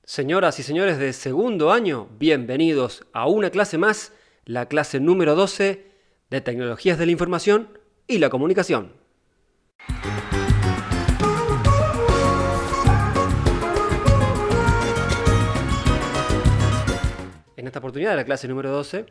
Señoras y señores de segundo año, bienvenidos a una clase más, la clase número 12 de Tecnologías de la Información y la Comunicación. En esta oportunidad de la clase número 12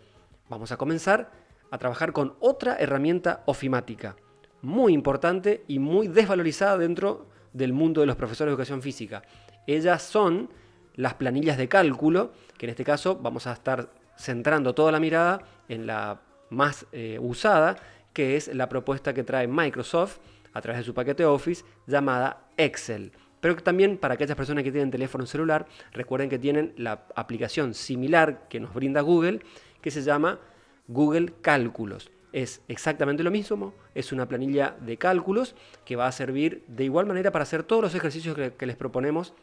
vamos a comenzar a trabajar con otra herramienta ofimática, muy importante y muy desvalorizada dentro del mundo de los profesores de educación física. Ellas son las planillas de cálculo, que en este caso vamos a estar centrando toda la mirada en la más usada, que es la propuesta que trae Microsoft a través de su paquete Office llamada Excel. Pero también para aquellas personas que tienen teléfono celular, recuerden que tienen la aplicación similar que nos brinda Google, que se llama Google Cálculos. Es exactamente lo mismo, es una planilla de cálculos que va a servir de igual manera para hacer todos los ejercicios que les proponemos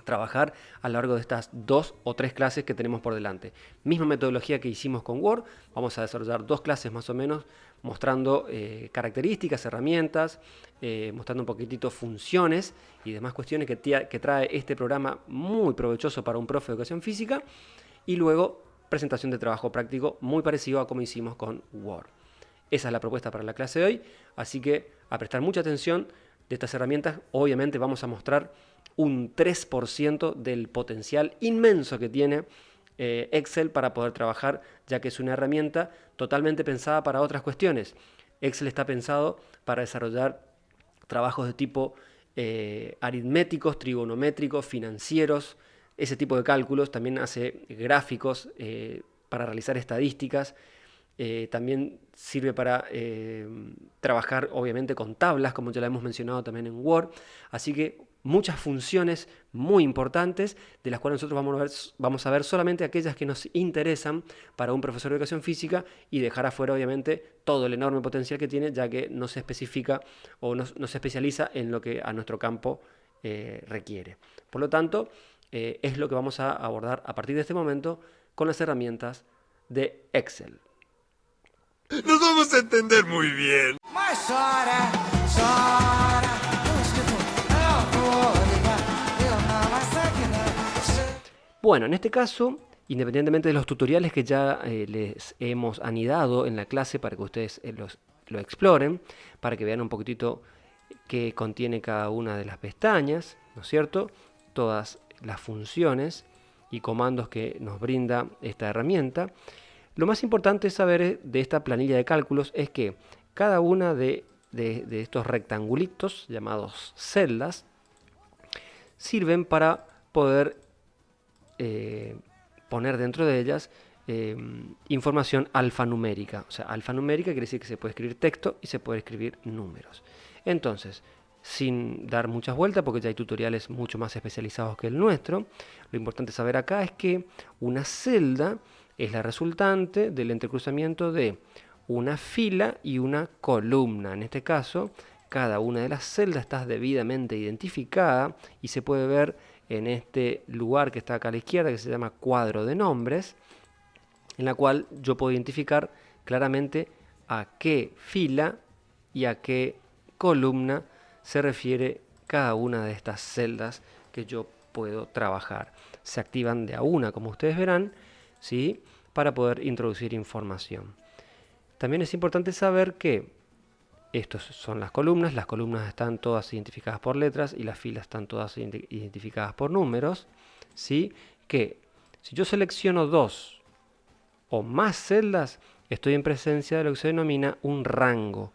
trabajar a lo largo de estas 2 o 3 clases que tenemos por delante. Misma metodología que hicimos con Word, vamos a desarrollar 2 clases más o menos mostrando características, herramientas, mostrando un poquitito funciones y demás cuestiones que trae este programa muy provechoso para un profe de educación física, y luego presentación de trabajo práctico muy parecido a como hicimos con Word. Esa es la propuesta para la clase de hoy, así que a prestar mucha atención de estas herramientas. Obviamente vamos a mostrar un 3% del potencial inmenso que tiene Excel para poder trabajar, ya que es una herramienta totalmente pensada para otras cuestiones. Excel está pensado para desarrollar trabajos de tipo aritméticos, trigonométricos, financieros, ese tipo de cálculos. También hace gráficos para realizar estadísticas. También sirve para trabajar obviamente con tablas, como ya lo hemos mencionado también en Word. Así que muchas funciones muy importantes, de las cuales nosotros vamos a ver solamente aquellas que nos interesan para un profesor de educación física, y dejar afuera obviamente todo el enorme potencial que tiene, ya que no se especifica o no se especializa en lo que a nuestro campo requiere. Por lo tanto, es lo que vamos a abordar a partir de este momento con las herramientas de Excel. Nos vamos a entender muy bien. Bueno, en este caso, independientemente de los tutoriales que ya les hemos anidado en la clase para que ustedes lo exploren, para que vean un poquitito qué contiene cada una de las pestañas, ¿no es cierto? Todas las funciones y comandos que nos brinda esta herramienta. Lo más importante saber de esta planilla de cálculos es que cada una de estos rectangulitos llamados celdas sirven para poder poner dentro de ellas información alfanumérica. O sea, alfanumérica quiere decir que se puede escribir texto y se puede escribir números. Entonces, sin dar muchas vueltas, porque ya hay tutoriales mucho más especializados que el nuestro, lo importante saber acá es que una celda es la resultante del entrecruzamiento de una fila y una columna. En este caso, cada una de las celdas está debidamente identificada y se puede ver en este lugar que está acá a la izquierda, que se llama cuadro de nombres, en la cual yo puedo identificar claramente a qué fila y a qué columna se refiere cada una de estas celdas que yo puedo trabajar. Se activan de a una, como ustedes verán, ¿sí?, para poder introducir información. También es importante saber que estas son las columnas están todas identificadas por letras y las filas están todas identificadas por números, ¿sí? Que si yo selecciono 2 o más celdas, estoy en presencia de lo que se denomina un rango,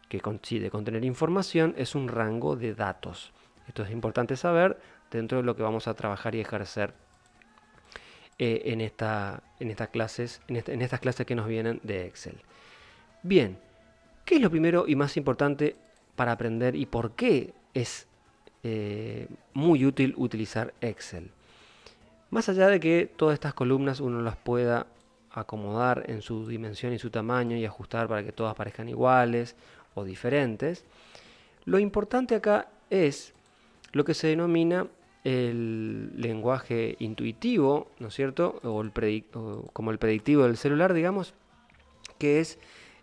que de contener información es un rango de datos. Esto es importante saber dentro de lo que vamos a trabajar y ejercer en estas clases que nos vienen de Excel. Bien, ¿qué es lo primero y más importante para aprender y por qué es muy útil utilizar Excel? Más allá de que todas estas columnas uno las pueda acomodar en su dimensión y su tamaño y ajustar para que todas parezcan iguales o diferentes, lo importante acá es lo que se denomina el lenguaje intuitivo, ¿no es cierto? Como el predictivo del celular, digamos, que es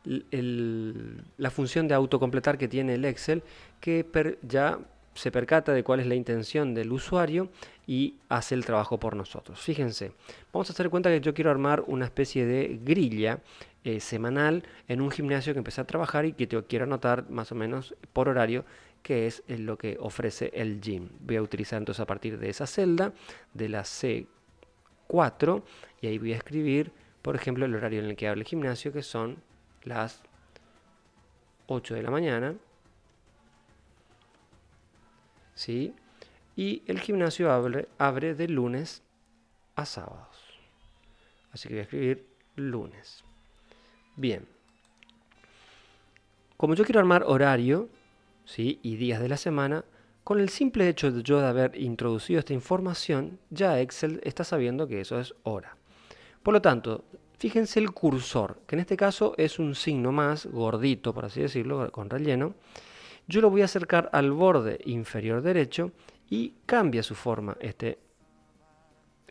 la función de autocompletar que tiene el Excel, que ya se percata de cuál es la intención del usuario y hace el trabajo por nosotros. Fíjense, vamos a hacer cuenta que yo quiero armar una especie de grilla semanal en un gimnasio que empecé a trabajar y que te quiero anotar más o menos por horario que es lo que ofrece el gym. Voy a utilizar entonces a partir de esa celda de la C4 y ahí voy a escribir, por ejemplo, el horario en el que abre el gimnasio, que son las 8 de la mañana. ¿Sí? Y el gimnasio abre de lunes a sábados. Así que voy a escribir lunes. Bien. Como yo quiero armar horario, ¿sí? Y días de la semana, con el simple hecho de yo de haber introducido esta información, ya Excel está sabiendo que eso es hora. Por lo tanto, fíjense el cursor, que en este caso es un signo más gordito, por así decirlo, con relleno. Yo lo voy a acercar al borde inferior derecho y cambia su forma este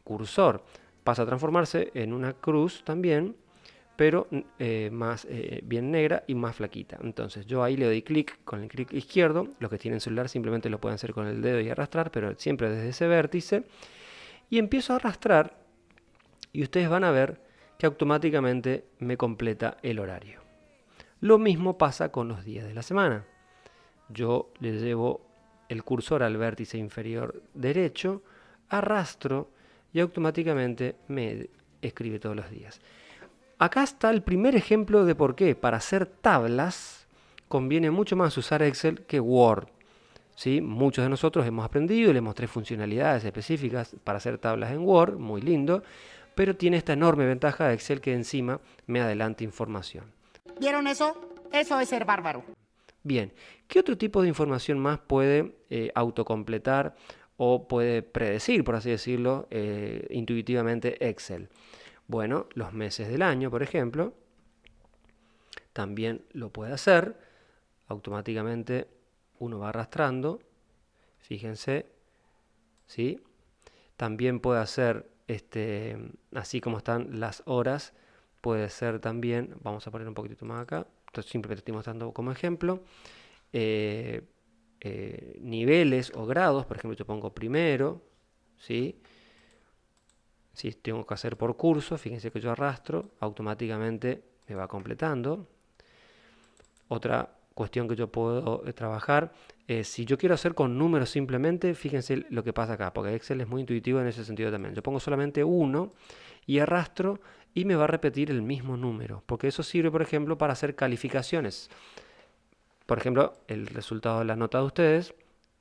cursor. Pasa a transformarse en una cruz también, pero más bien negra y más flaquita. Entonces yo ahí le doy clic con el clic izquierdo. Los que tienen celular simplemente lo pueden hacer con el dedo y arrastrar, pero siempre desde ese vértice. Y empiezo a arrastrar y ustedes van a ver que automáticamente me completa el horario. Lo mismo pasa con los días de la semana. Yo le llevo el cursor al vértice inferior derecho, arrastro y automáticamente me escribe todos los días. Acá está el primer ejemplo de por qué para hacer tablas conviene mucho más usar Excel que Word. ¿Sí? Muchos de nosotros hemos aprendido y le mostré funcionalidades específicas para hacer tablas en Word, muy lindo, pero tiene esta enorme ventaja de Excel que encima me adelanta información. ¿Vieron eso? Eso es ser bárbaro. Bien, ¿qué otro tipo de información más puede autocompletar o puede predecir, por así decirlo, intuitivamente Excel? Bueno, los meses del año, por ejemplo, también lo puede hacer. Automáticamente uno va arrastrando, fíjense, ¿sí? También puede hacer, así como están las horas, puede ser también, vamos a poner un poquitito más acá, entonces simplemente estoy mostrando como ejemplo, niveles o grados, por ejemplo yo pongo primero, ¿sí? Si tengo que hacer por curso, fíjense que yo arrastro, automáticamente me va completando. Otra cuestión que yo puedo trabajar es si yo quiero hacer con números simplemente, fíjense lo que pasa acá, porque Excel es muy intuitivo en ese sentido también. Yo pongo solamente 1 y arrastro y me va a repetir el mismo número, porque eso sirve, por ejemplo, para hacer calificaciones. Por ejemplo, el resultado de la nota de ustedes,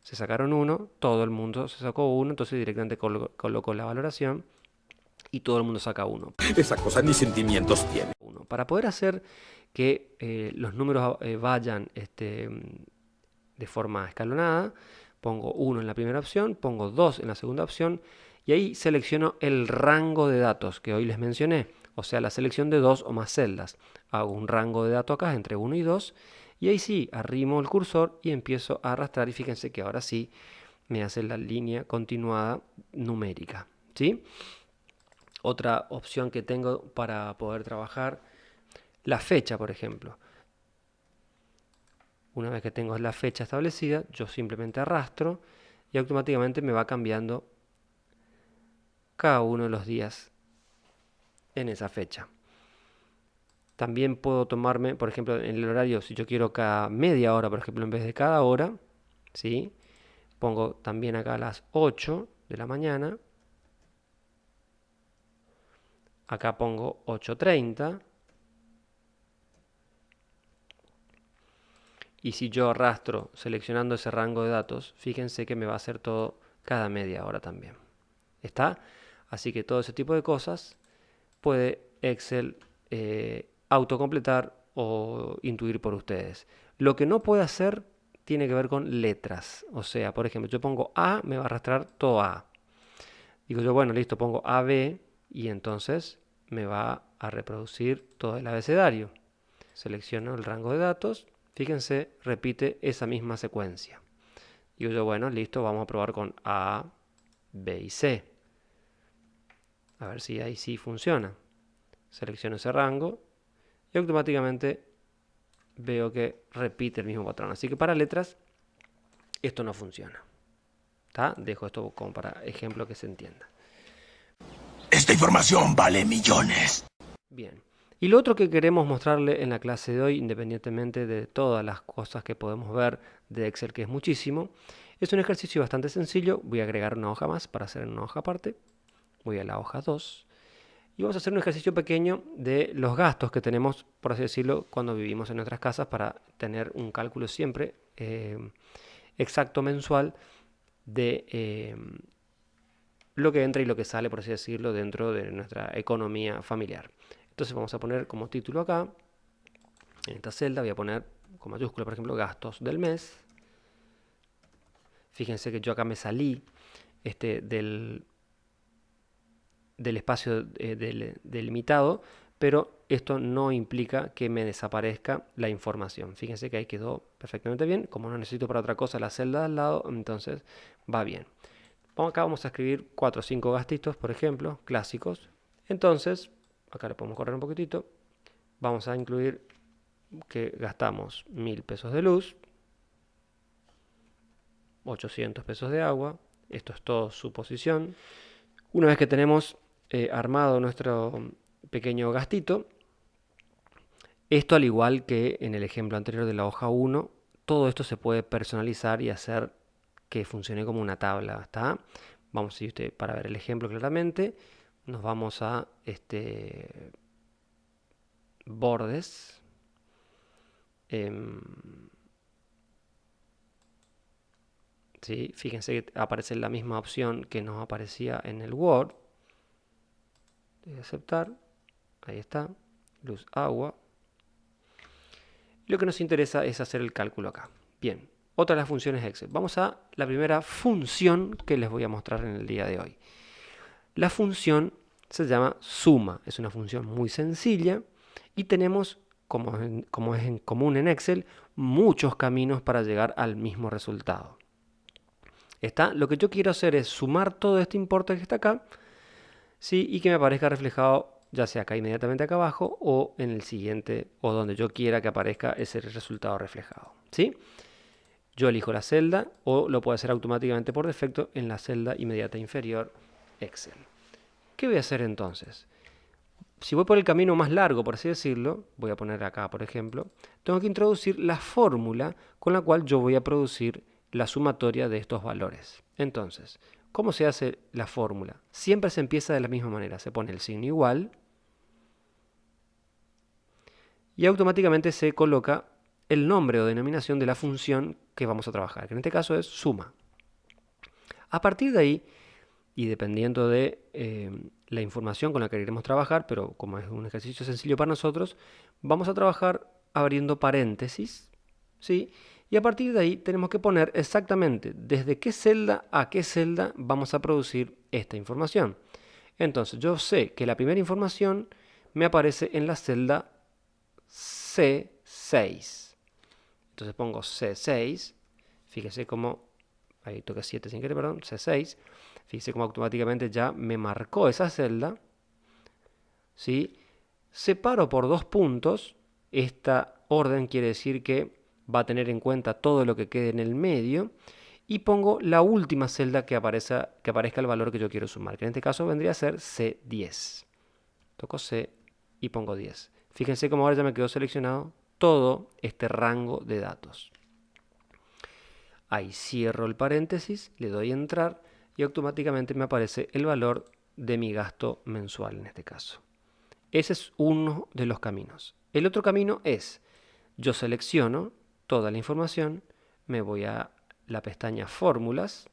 se sacaron 1, todo el mundo se sacó 1, entonces directamente coloco la valoración y todo el mundo saca 1. Esa cosa ni sentimientos tiene. Para poder hacer que los números vayan de forma escalonada, pongo 1 en la primera opción, pongo 2 en la segunda opción y ahí selecciono el rango de datos que hoy les mencioné, o sea, la selección de 2 o más celdas. Hago un rango de datos acá entre 1 y 2 y ahí sí, arrimo el cursor y empiezo a arrastrar y fíjense que ahora sí me hace la línea continuada numérica, ¿sí? Otra opción que tengo para poder trabajar, la fecha, por ejemplo. Una vez que tengo la fecha establecida, yo simplemente arrastro y automáticamente me va cambiando cada uno de los días en esa fecha. También puedo tomarme, por ejemplo, en el horario, si yo quiero cada media hora, por ejemplo, en vez de cada hora, ¿sí? Pongo también acá las 8 de la mañana. Acá pongo 8:30. Y si yo arrastro seleccionando ese rango de datos, fíjense que me va a hacer todo cada media hora también. ¿Está? Así que todo ese tipo de cosas puede Excel autocompletar o intuir por ustedes. Lo que no puede hacer tiene que ver con letras. O sea, por ejemplo, yo pongo A, me va a arrastrar todo A. Digo yo, bueno, listo, pongo AB y entonces me va a reproducir todo el abecedario. Selecciono el rango de datos. Fíjense, repite esa misma secuencia. Digo yo, bueno, listo, vamos a probar con A, B y C. A ver si ahí sí funciona. Selecciono ese rango y automáticamente veo que repite el mismo patrón. Así que para letras esto no funciona. ¿Tá? Dejo esto como para ejemplo que se entienda. Esta información vale millones. Bien. Y lo otro que queremos mostrarle en la clase de hoy, independientemente de todas las cosas que podemos ver de Excel, que es muchísimo, es un ejercicio bastante sencillo. Voy a agregar una hoja más para hacer una hoja aparte. Voy a la hoja 2. Y vamos a hacer un ejercicio pequeño de los gastos que tenemos, por así decirlo, cuando vivimos en nuestras casas, para tener un cálculo siempre exacto mensual de lo que entra y lo que sale, por así decirlo, dentro de nuestra economía familiar. Entonces vamos a poner como título acá, en esta celda voy a poner con mayúscula, por ejemplo, gastos del mes. Fíjense que yo acá me salí del espacio delimitado, pero esto no implica que me desaparezca la información. Fíjense que ahí quedó perfectamente bien. Como no necesito para otra cosa la celda de al lado, entonces va bien. Acá vamos a escribir 4 o 5 gastitos, por ejemplo, clásicos. Entonces, acá le podemos correr un poquitito. Vamos a incluir que gastamos 1000 pesos de luz, 800 pesos de agua. Esto es todo suposición. Una vez que tenemos armado nuestro pequeño gastito, esto, al igual que en el ejemplo anterior de la hoja 1, todo esto se puede personalizar y hacer que funcione como una tabla. ¿Está? Vamos a ir para ver el ejemplo claramente. Nos vamos a bordes. ¿Sí? Fíjense que aparece la misma opción que nos aparecía en el Word. Voy a aceptar. Ahí está. Luz, agua. Lo que nos interesa es hacer el cálculo acá. Bien. Otra de las funciones Excel. Vamos a la primera función que les voy a mostrar en el día de hoy. La función se llama suma. Es una función muy sencilla y tenemos, como es en común en Excel, muchos caminos para llegar al mismo resultado. Lo que yo quiero hacer es sumar todo este importe que está acá, ¿sí? Y que me aparezca reflejado ya sea acá inmediatamente acá abajo o en el siguiente, o donde yo quiera que aparezca ese resultado reflejado, ¿sí? Yo elijo la celda o lo puedo hacer automáticamente por defecto en la celda inmediata inferior Excel. ¿Qué voy a hacer entonces? Si voy por el camino más largo, por así decirlo, voy a poner acá, por ejemplo, tengo que introducir la fórmula con la cual yo voy a producir la sumatoria de estos valores. Entonces, ¿cómo se hace la fórmula? Siempre se empieza de la misma manera. Se pone el signo igual y automáticamente se coloca el nombre o denominación de la función que vamos a trabajar, que en este caso es suma. A partir de ahí, y dependiendo de la información con la que queremos trabajar, pero como es un ejercicio sencillo para nosotros, vamos a trabajar abriendo paréntesis, ¿sí? Y a partir de ahí tenemos que poner exactamente desde qué celda a qué celda vamos a producir esta información. Entonces yo sé que la primera información me aparece en la celda C6. Entonces pongo C6, fíjese cómo, ahí toqué 7 sin querer, perdón, C6. Fíjese cómo automáticamente ya me marcó esa celda, ¿sí? Separo por 2 puntos. Esta orden quiere decir que va a tener en cuenta todo lo que quede en el medio. Y pongo la última celda que aparezca el valor que yo quiero sumar, que en este caso vendría a ser C10. Toco C y pongo 10. Fíjense cómo ahora ya me quedó seleccionado todo este rango de datos. Ahí cierro el paréntesis, le doy a entrar y automáticamente me aparece el valor de mi gasto mensual en este caso. Ese es uno de los caminos. El otro camino es, yo selecciono toda la información, me voy a la pestaña fórmulas,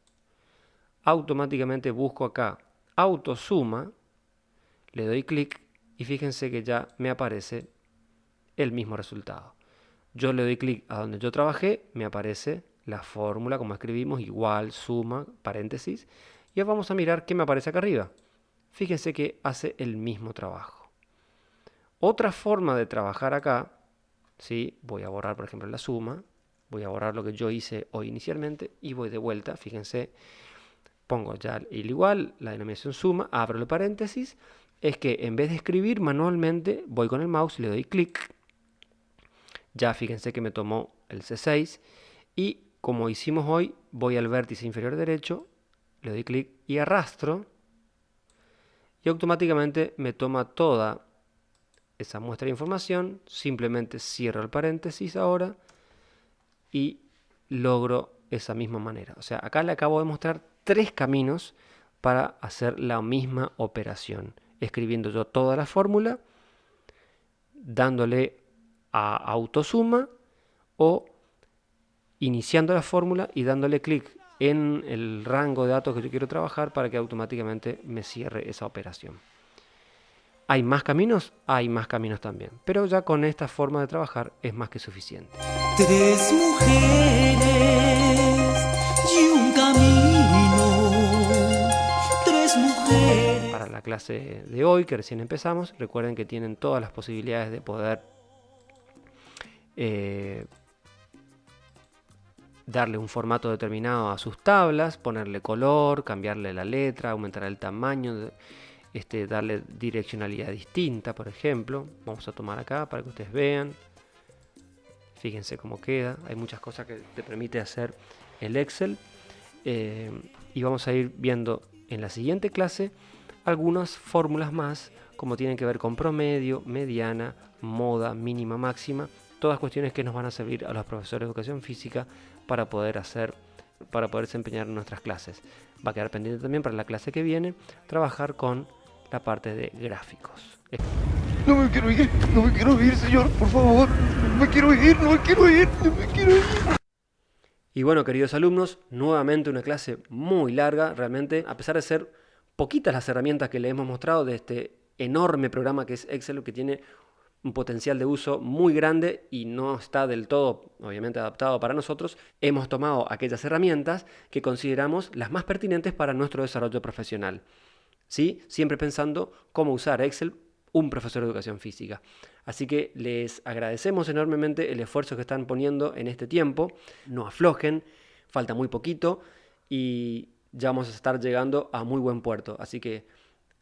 automáticamente busco acá autosuma, le doy clic y fíjense que ya me aparece el mismo resultado. Yo le doy clic a donde yo trabajé, me aparece la fórmula como escribimos, igual, suma, paréntesis, y ahora vamos a mirar qué me aparece acá arriba. Fíjense que hace el mismo trabajo. Otra forma de trabajar acá, ¿sí? Voy a borrar por ejemplo la suma, voy a borrar lo que yo hice hoy inicialmente y voy de vuelta, fíjense, pongo ya el igual, la denominación suma, abro el paréntesis, es que en vez de escribir manualmente, voy con el mouse, le doy clic, ya fíjense que me tomó el C6 y como hicimos hoy, voy al vértice inferior derecho, le doy clic y arrastro, y automáticamente me toma toda esa muestra de información. Simplemente cierro el paréntesis ahora y logro esa misma manera. O sea, acá le acabo de mostrar 3 caminos para hacer la misma operación. Escribiendo yo toda la fórmula, dándole a autosuma o iniciando la fórmula y dándole clic en el rango de datos que yo quiero trabajar para que automáticamente me cierre esa operación. ¿Hay más caminos? Hay más caminos también, pero ya con esta forma de trabajar es más que suficiente. 3 mujeres y un camino. 3 mujeres. Para la clase de hoy, que recién empezamos, recuerden que tienen todas las posibilidades de poder darle un formato determinado a sus tablas, ponerle color, cambiarle la letra, aumentar el tamaño, darle direccionalidad distinta, por ejemplo. Vamos a tomar acá para que ustedes vean. Fíjense cómo queda. Hay muchas cosas que te permite hacer el Excel. Y vamos a ir viendo en la siguiente clase algunas fórmulas más, como tienen que ver con promedio, mediana, moda, mínima, máxima. Todas cuestiones que nos van a servir a los profesores de educación física para poder desempeñar nuestras clases. Va a quedar pendiente también para la clase que viene trabajar con la parte de gráficos. No me quiero ir, señor, por favor. No me quiero ir. Y bueno, queridos alumnos, nuevamente una clase muy larga, realmente, a pesar de ser poquitas las herramientas que les hemos mostrado de este enorme programa que es Excel, que tiene un potencial de uso muy grande y no está del todo, obviamente, adaptado para nosotros. Hemos tomado aquellas herramientas que consideramos las más pertinentes para nuestro desarrollo profesional, ¿sí? Siempre pensando cómo usar Excel un profesor de educación física. Así que les agradecemos enormemente el esfuerzo que están poniendo en este tiempo. No aflojen, falta muy poquito y ya vamos a estar llegando a muy buen puerto. Así que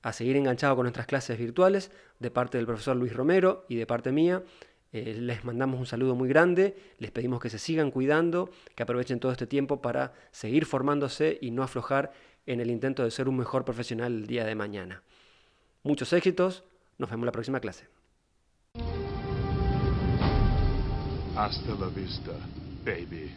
a seguir enganchado con nuestras clases virtuales de parte del profesor Luis Romero y de parte mía. Les mandamos un saludo muy grande, les pedimos que se sigan cuidando, que aprovechen todo este tiempo para seguir formándose y no aflojar en el intento de ser un mejor profesional el día de mañana. Muchos éxitos, nos vemos en la próxima clase. Hasta la vista, baby.